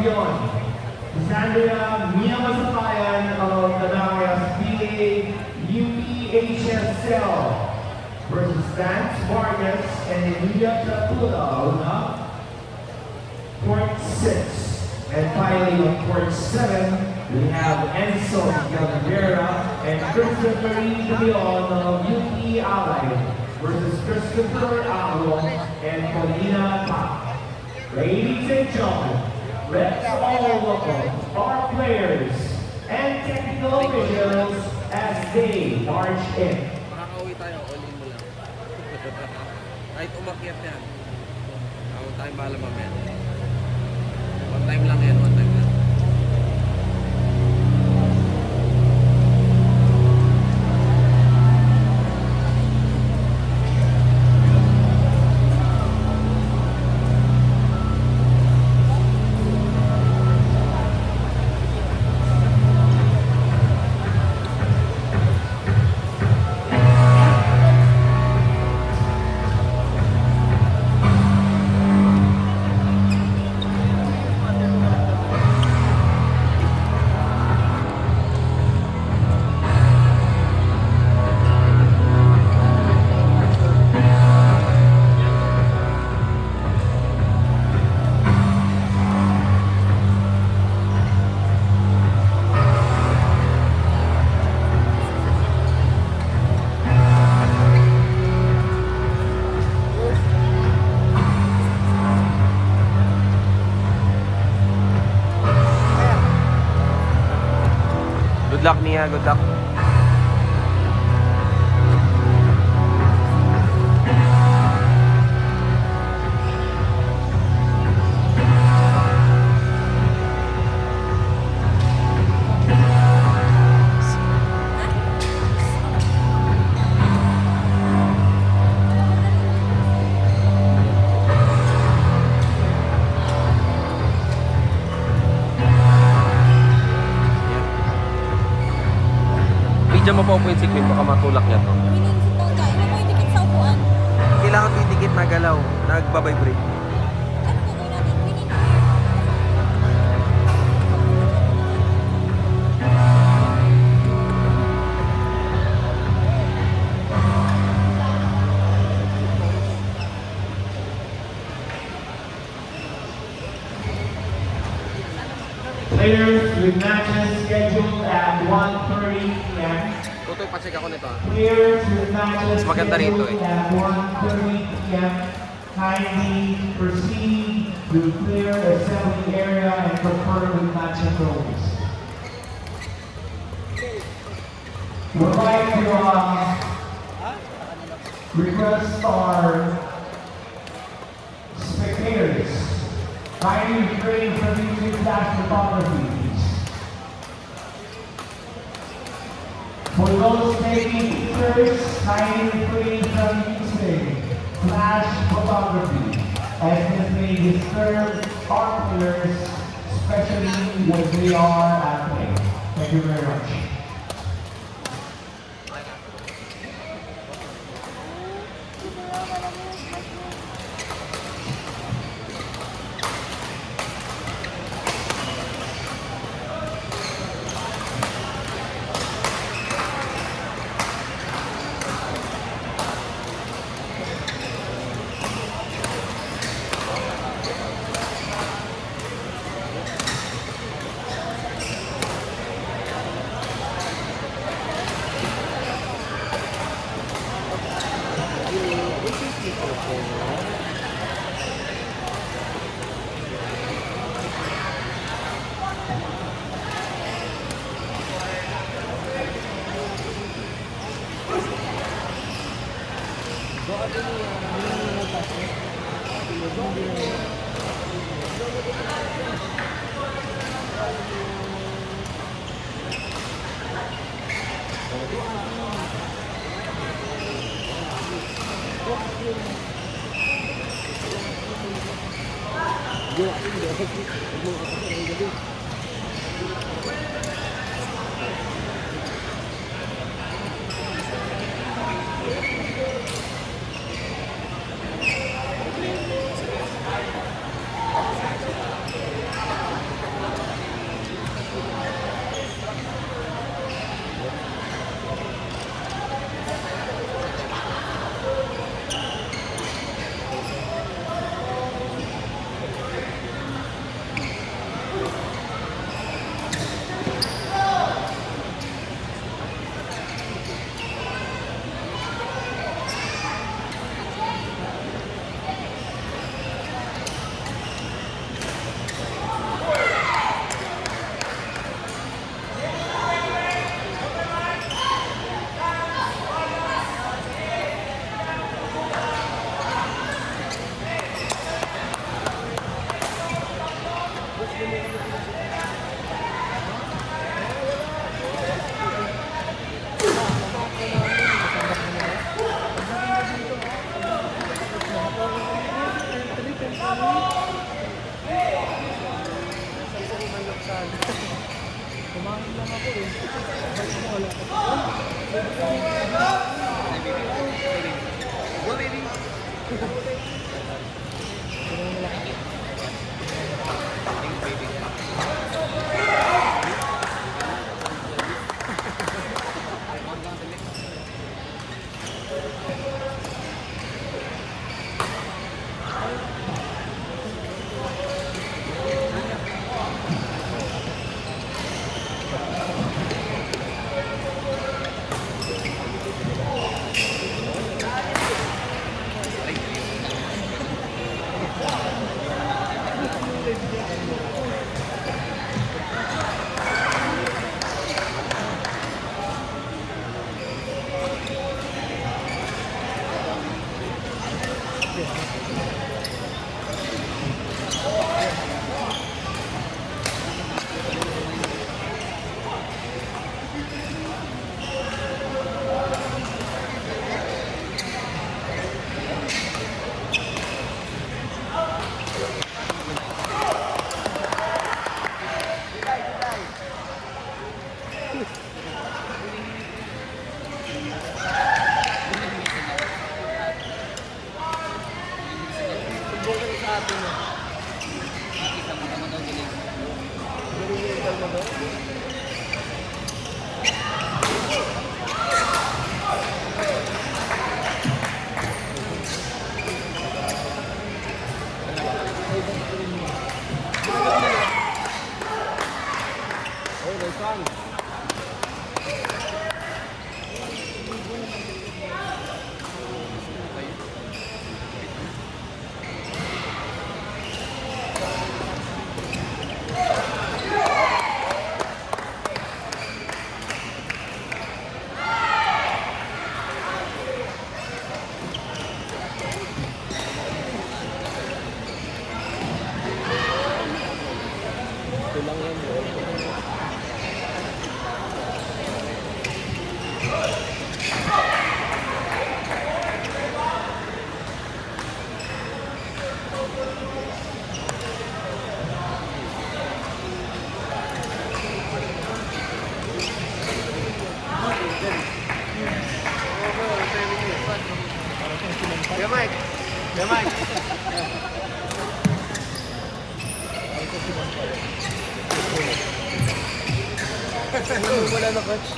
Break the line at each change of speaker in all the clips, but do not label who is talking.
Campion, Sandria Mia Masapayan of Danarias PA UPHSL versus Vance Vargas and Emilia Trapula of Court 6. And finally on Court 7, we have Enzo Galvera and Christopher De Leon of UP Allied versus Christopher Agro and Paulina Pop. Ladies and gentlemen, let's all welcome our players and technical officials as they march in.
Makakauwi tayo, all-in mo lang. Kahit umakyat yan. Ako tayo bahala mamaya. One time lang yan, one time lang.
Good luck, Mia. Good luck. Diyan mo pa upuin si Queen, baka matulak niya to.
Pininsip daw dyan. Ano mo yung dikit sa upuan?
Kailangan ito dikit na galaw, nagbabibrate.
Ano gagawin natin? Pininsip.
Players with matches scheduled at 1:30 p.m.
Tutoy, pacheck ako nito ah.
Players with matches
Mas maganda rito
scheduled
eh.
at 1:30 p.m. Kindly proceed to clear the assembly area and prepare with matching roles. We'd like to request our spectators kindly refrain from using flash photography, please. For those taking pictures, kindly refrain from using flash photography, as this may disturb our players, especially when they are at play. Thank you very much.
Wala na coach.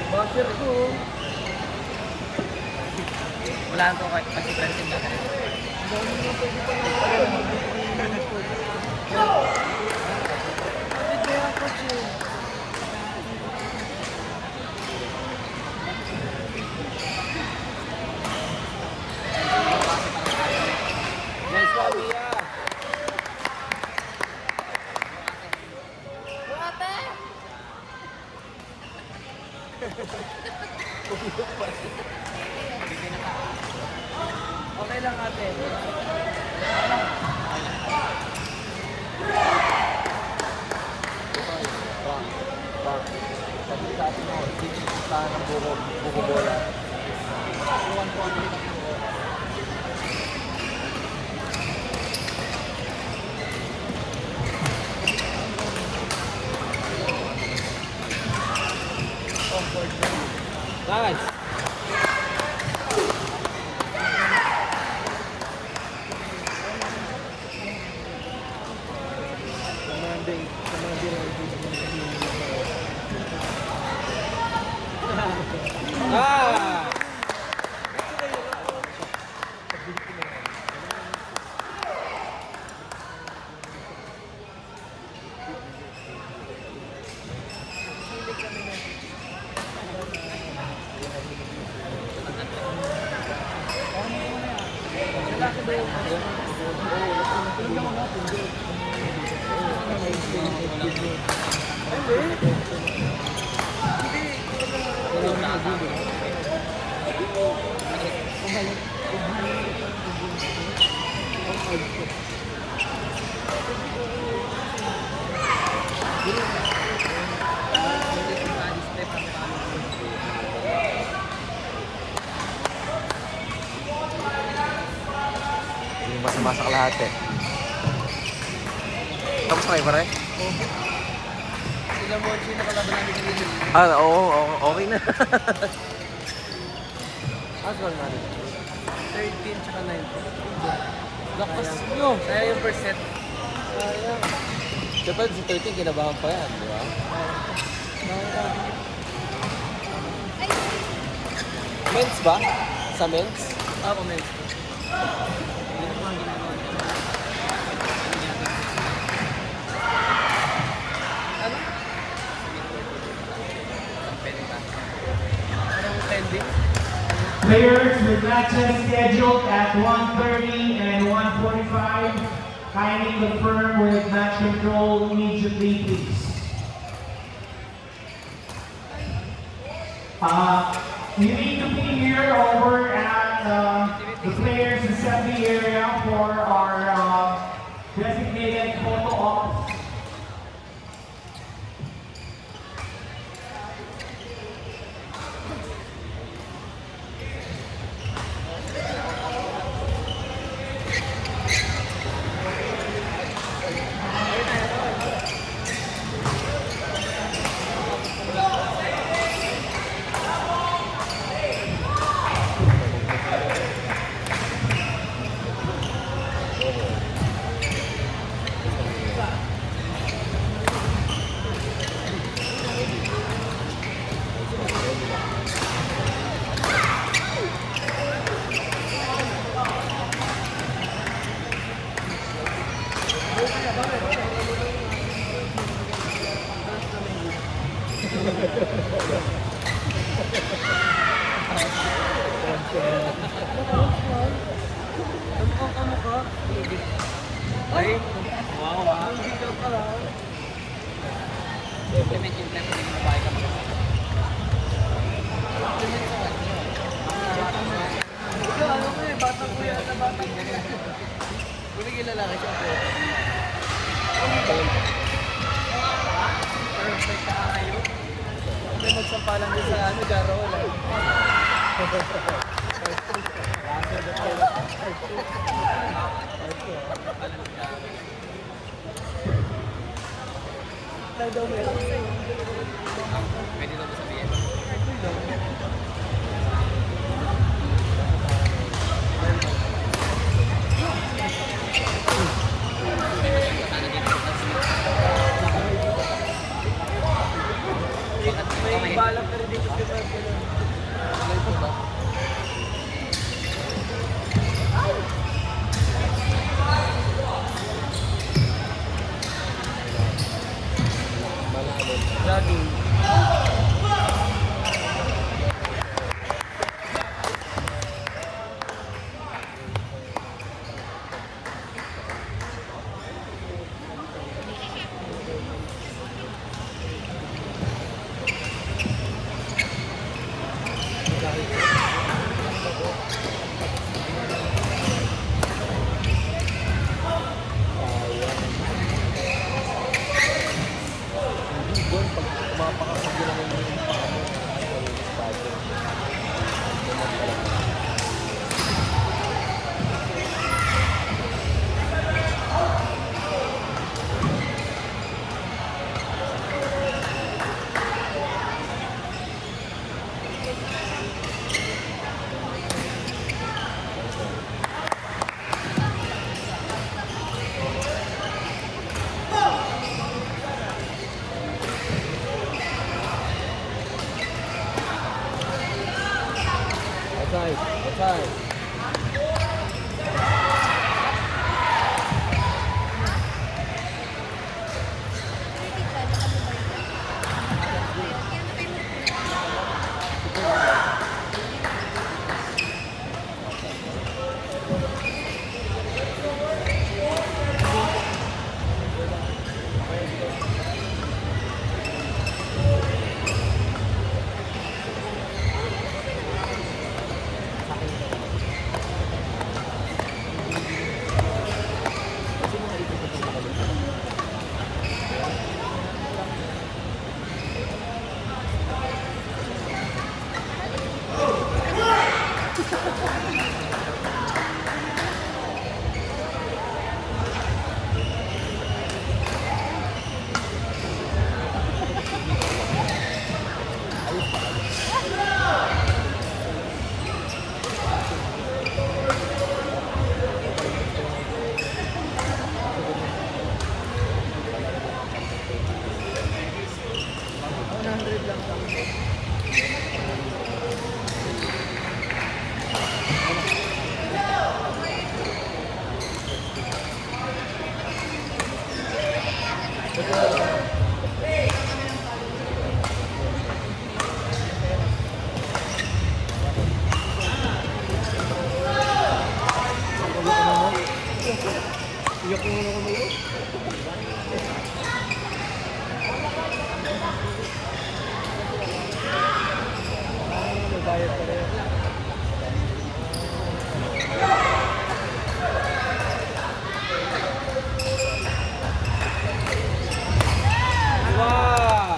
Basher ko.
Wala ko kahit pag-present na.
Nice one, Mia.
Okay lang
Yung basa-basa ka lahat eh. Tapos na kayo pare?
Sila mo, sino kalaban namin kanina?
Okay na.
Aswal natin. 13 tsaka 9. Lakas nyo. Kaya yung percent. Sayang.
Siyempre si 13 kinabahan pa yan, di ba? Men's ba? Sa men's?
Ako, men. Ano? Anong pending?
Players with matches scheduled at 1:30 and 1:45, kindly confirm with match control immediately, please. You need to be here over at the players assembly area for our designated photo ops.
Ay, wow, wow. Ikaw pala.
Implement yung plan kung mabahay ka mga.
Ikaw, ano ko eh, batang ko yata, batang ko. Kung lalaki siya po. Perfect ka kayo. Hindi magsampalan din sa ano, Jarol.
Pwede na ba sabihin?
May balak na rin dito sa jogging. Outside. Iyak ko na kami. Bayad pa rin.
Wow!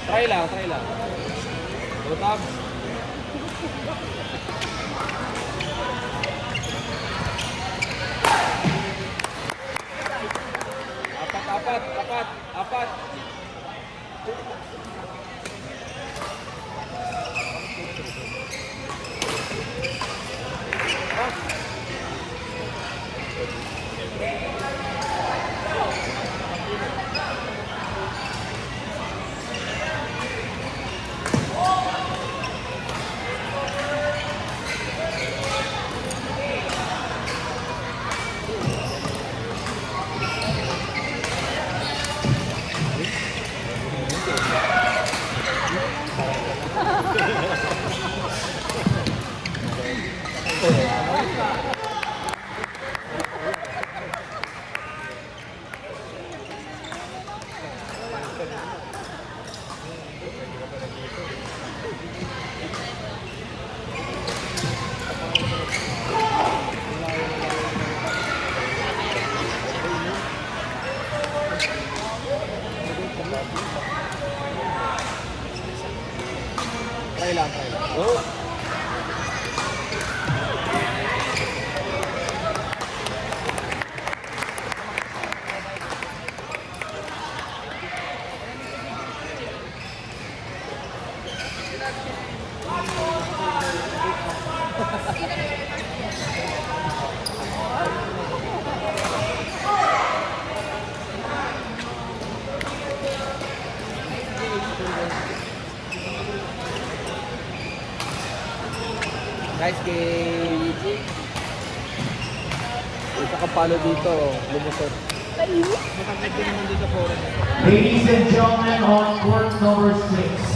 Try lang, try lang. Go tab. Apat. Try lang. Oh. Nice game. Isa ka palo dito, lumusot.
Ladies and gentlemen, on court number 6.